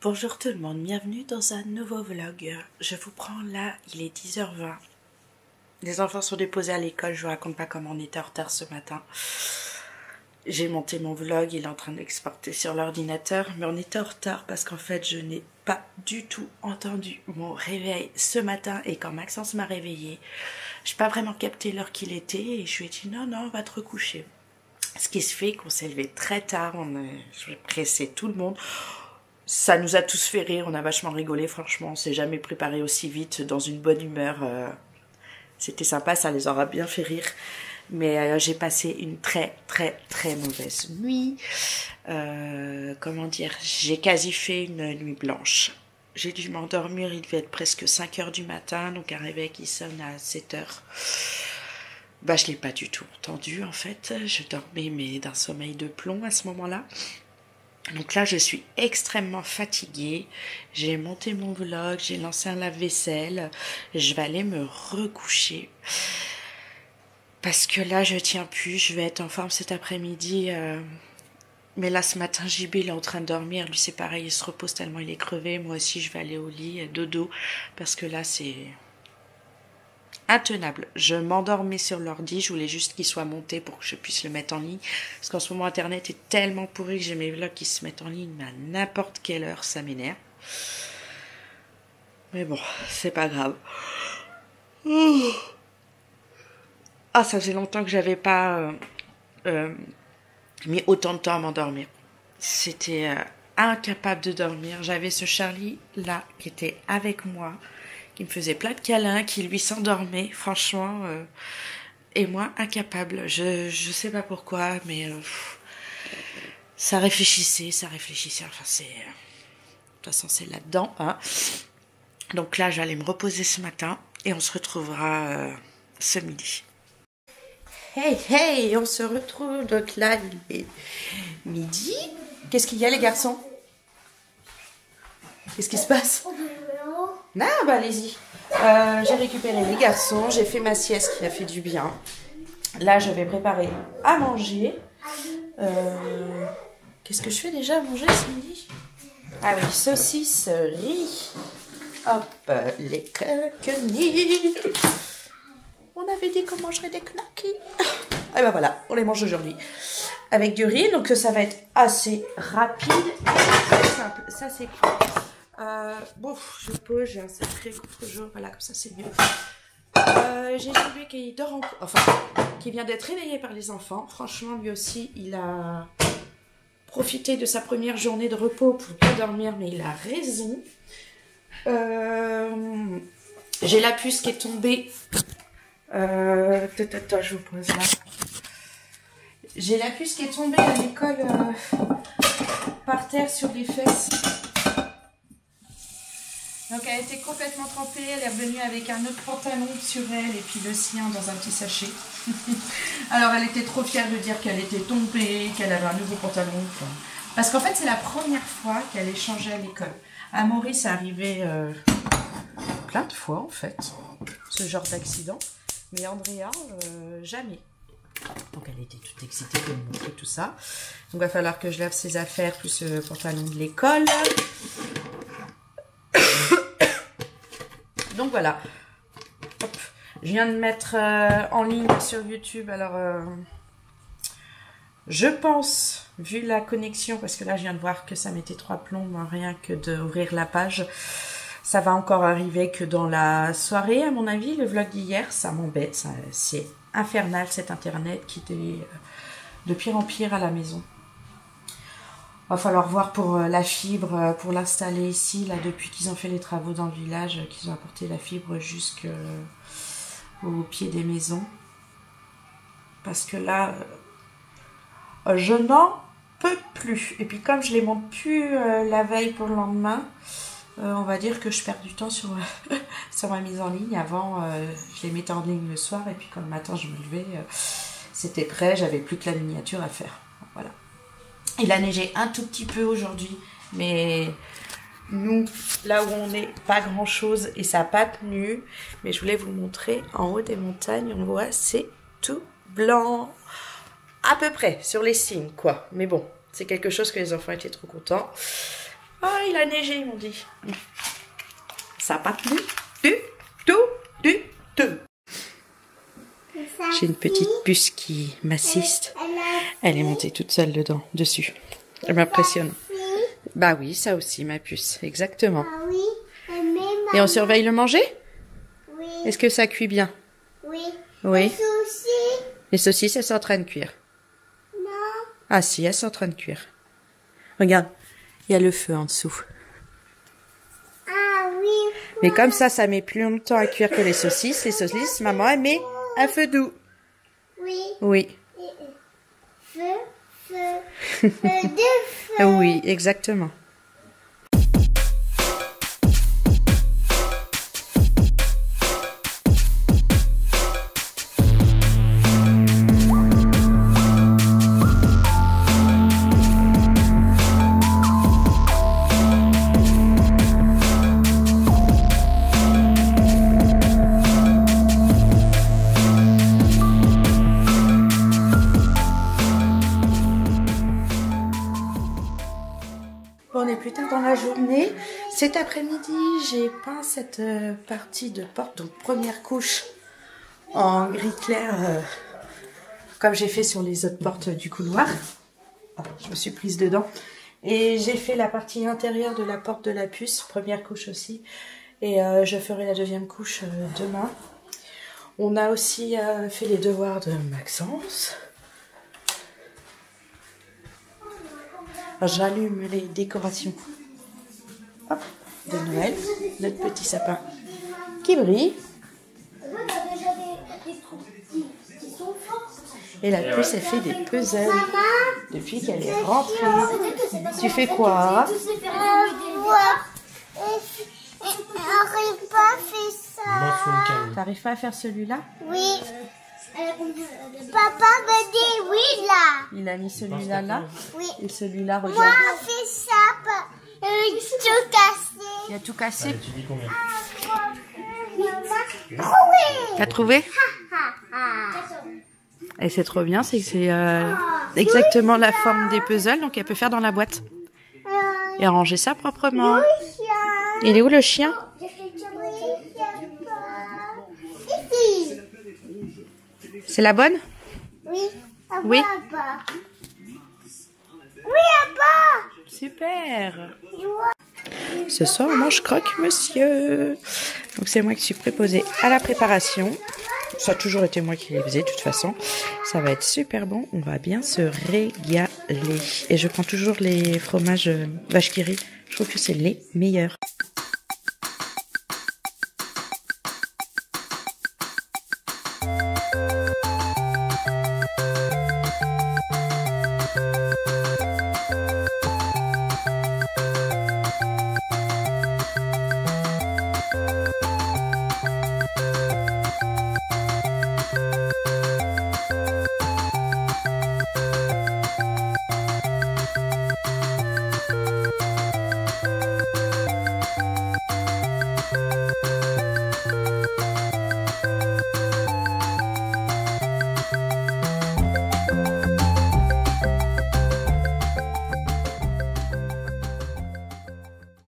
Bonjour tout le monde, bienvenue dans un nouveau vlog. Je vous prends là, il est 10h20. Les enfants sont déposés à l'école, je vous raconte pas comment on était en retard ce matin. J'ai monté mon vlog, il est en train d'exporter sur l'ordinateur, mais on était en retard parce qu'en fait je n'ai pas du tout entendu mon réveil ce matin et quand Maxence m'a réveillée, je n'ai pas vraiment capté l'heure qu'il était et je lui ai dit non, on va te recoucher. Ce qui se fait qu'on s'est levé très tard, je vais presser tout le monde. Ça nous a tous fait rire, on a vachement rigolé, franchement, on s'est jamais préparé aussi vite, dans une bonne humeur. C'était sympa, ça les aura bien fait rire. Mais j'ai passé une très mauvaise nuit. Comment dire, j'ai quasi fait une nuit blanche. J'ai dû m'endormir, il devait être presque 5 h du matin, donc un réveil qui sonne à 7 h. Bah, je l'ai pas du tout entendu en fait, je dormais mais d'un sommeil de plomb à ce moment-là. Donc là, je suis extrêmement fatiguée. J'ai monté mon vlog, j'ai lancé un lave-vaisselle. Je vais aller me recoucher. Parce que là, je tiens plus. Je vais être en forme cet après-midi. Mais là, ce matin, JB, il est en train de dormir. Lui, c'est pareil, il se repose tellement il est crevé. Moi aussi, je vais aller au lit, dodo. Parce que là, c'est intenable. Je m'endormais sur l'ordi, je voulais juste qu'il soit monté pour que je puisse le mettre en ligne. Parce qu'en ce moment, Internet est tellement pourri que j'ai mes vlogs qui se mettent en ligne à n'importe quelle heure, ça m'énerve. Mais bon, c'est pas grave. Ah, ça faisait longtemps que j'avais pas mis autant de temps à m'endormir. C'était incapable de dormir. J'avais ce Charlie là qui était avec moi, qui me faisait plein de câlins, qui lui s'endormait, franchement, et moi, incapable. Je sais pas pourquoi, mais ça réfléchissait, enfin c'est... de toute façon, c'est là-dedans, hein. Donc là, j'allais me reposer ce matin, et on se retrouvera ce midi. Hey, on se retrouve, donc là, il est midi. Qu'est-ce qu'il y a, les garçons? Qu'est-ce qui se passe? Non, bah allez-y. J'ai récupéré les garçons, j'ai fait ma sieste qui a fait du bien. Là, je vais préparer à manger. Qu'est-ce que je fais déjà à manger ce midi? Ah oui, saucisse, riz. Hop, les knackis. On avait dit qu'on mangerait des knackis. Et ben voilà, on les mange aujourd'hui. Avec du riz, donc ça va être assez rapide et très simple. Ça, c'est cool. Bon, je pose, j'ai un sacré contre-jour, voilà, comme ça c'est mieux. J'ai JB qui dort encore, enfin, qui vient d'être réveillé par les enfants. Franchement, lui aussi, il a profité de sa première journée de repos pour pas dormir, mais il a raison. J'ai la puce qui est tombée. Je vous pose là. J'ai la puce qui est tombée à l'école par terre sur les fesses. Donc elle était complètement trempée, elle est revenue avec un autre pantalon sur elle et puis le sien dans un petit sachet. Alors elle était trop fière de dire qu'elle était tombée, qu'elle avait un nouveau pantalon. Parce qu'en fait c'est la première fois qu'elle est changée à l'école. À Maurice c'est arrivé plein de fois en fait, ce genre d'accident. Mais Andrea, jamais. Donc elle était toute excitée de me montrer tout ça. Donc il va falloir que je lave ses affaires plus le pantalon de l'école. Donc voilà, hop. Je viens de mettre en ligne sur YouTube, alors je pense, vu la connexion, parce que là je viens de voir que ça mettait 3 plombs, rien que d'ouvrir la page, ça va encore arriver que dans la soirée à mon avis. Le vlog d'hier, ça m'embête, c'est infernal cet internet qui était de pire en pire à la maison. Va falloir voir pour la fibre, pour l'installer ici, là, depuis qu'ils ont fait les travaux dans le village, qu'ils ont apporté la fibre jusqu'au pied des maisons. Parce que là, je n'en peux plus. Et puis comme je les monte plus la veille pour le lendemain, on va dire que je perds du temps sur, sur ma mise en ligne. Avant, je les mettais en ligne le soir, et puis quand le matin je me levais, c'était prêt, j'avais plus que la miniature à faire. Voilà. Il a neigé un tout petit peu aujourd'hui, mais nous, là où on est, pas grand chose et ça n'a pas tenu. Mais je voulais vous montrer en haut des montagnes, on voit c'est tout blanc, à peu près sur les signes quoi. Mais bon, c'est quelque chose que les enfants étaient trop contents. Oh, il a neigé, ils m'ont dit. Ça n'a pas tenu du tout. J'ai une petite puce qui m'assiste. Elle est montée toute seule dessus. Elle m'impressionne. Bah oui, ça aussi, ma puce, exactement. Et on surveille le manger? Oui. Est-ce que ça cuit bien? Oui. Oui. Les saucisses? Les saucisses, elles sont en train de cuire. Non. Ah si, elles sont en train de cuire. Regarde, il y a le feu en dessous. Ah oui. Mais comme ça met plus longtemps à cuire que les saucisses. Les saucisses, maman, elle met à feu doux. Oui. Oui. Feu de feu. Oui, exactement. On est plus tard dans la journée. Cet après-midi, j'ai peint cette partie de porte, donc première couche en gris clair, comme j'ai fait sur les autres portes du couloir. Oh, je me suis prise dedans. Et j'ai fait la partie intérieure de la porte de la puce, première couche aussi. Et je ferai la deuxième couche demain. On a aussi fait les devoirs de Maxence. J'allume les décorations hop, de Noël, notre petit sapin qui brille. Et la puce, elle fait des puzzles depuis qu'elle est rentrée. Tu fais quoi? N'arrive pas à faire ça. T'arrives pas à faire celui-là? Oui. Papa me dit oui là. Il a mis celui-là là. Oui. Et celui-là, Moi, regarde. on fait ça. Tout cassé. Il a tout cassé. Allez, tu dis combien? Oui. T'as trouvé? Et c'est trop bien, c'est que c'est exactement la forme des puzzles, donc elle peut faire dans la boîte. Et ranger ça proprement. Il est où le chien? Ici. C'est la bonne? Oui. Oui. Oui, papa. Super. Ce soir, on mange croque-monsieur. Donc c'est moi qui suis préposée à la préparation. Ça a toujours été moi qui les faisais de toute façon. Ça va être super bon. On va bien se régaler. Et je prends toujours les fromages vache qui rit. Je trouve que c'est les meilleurs.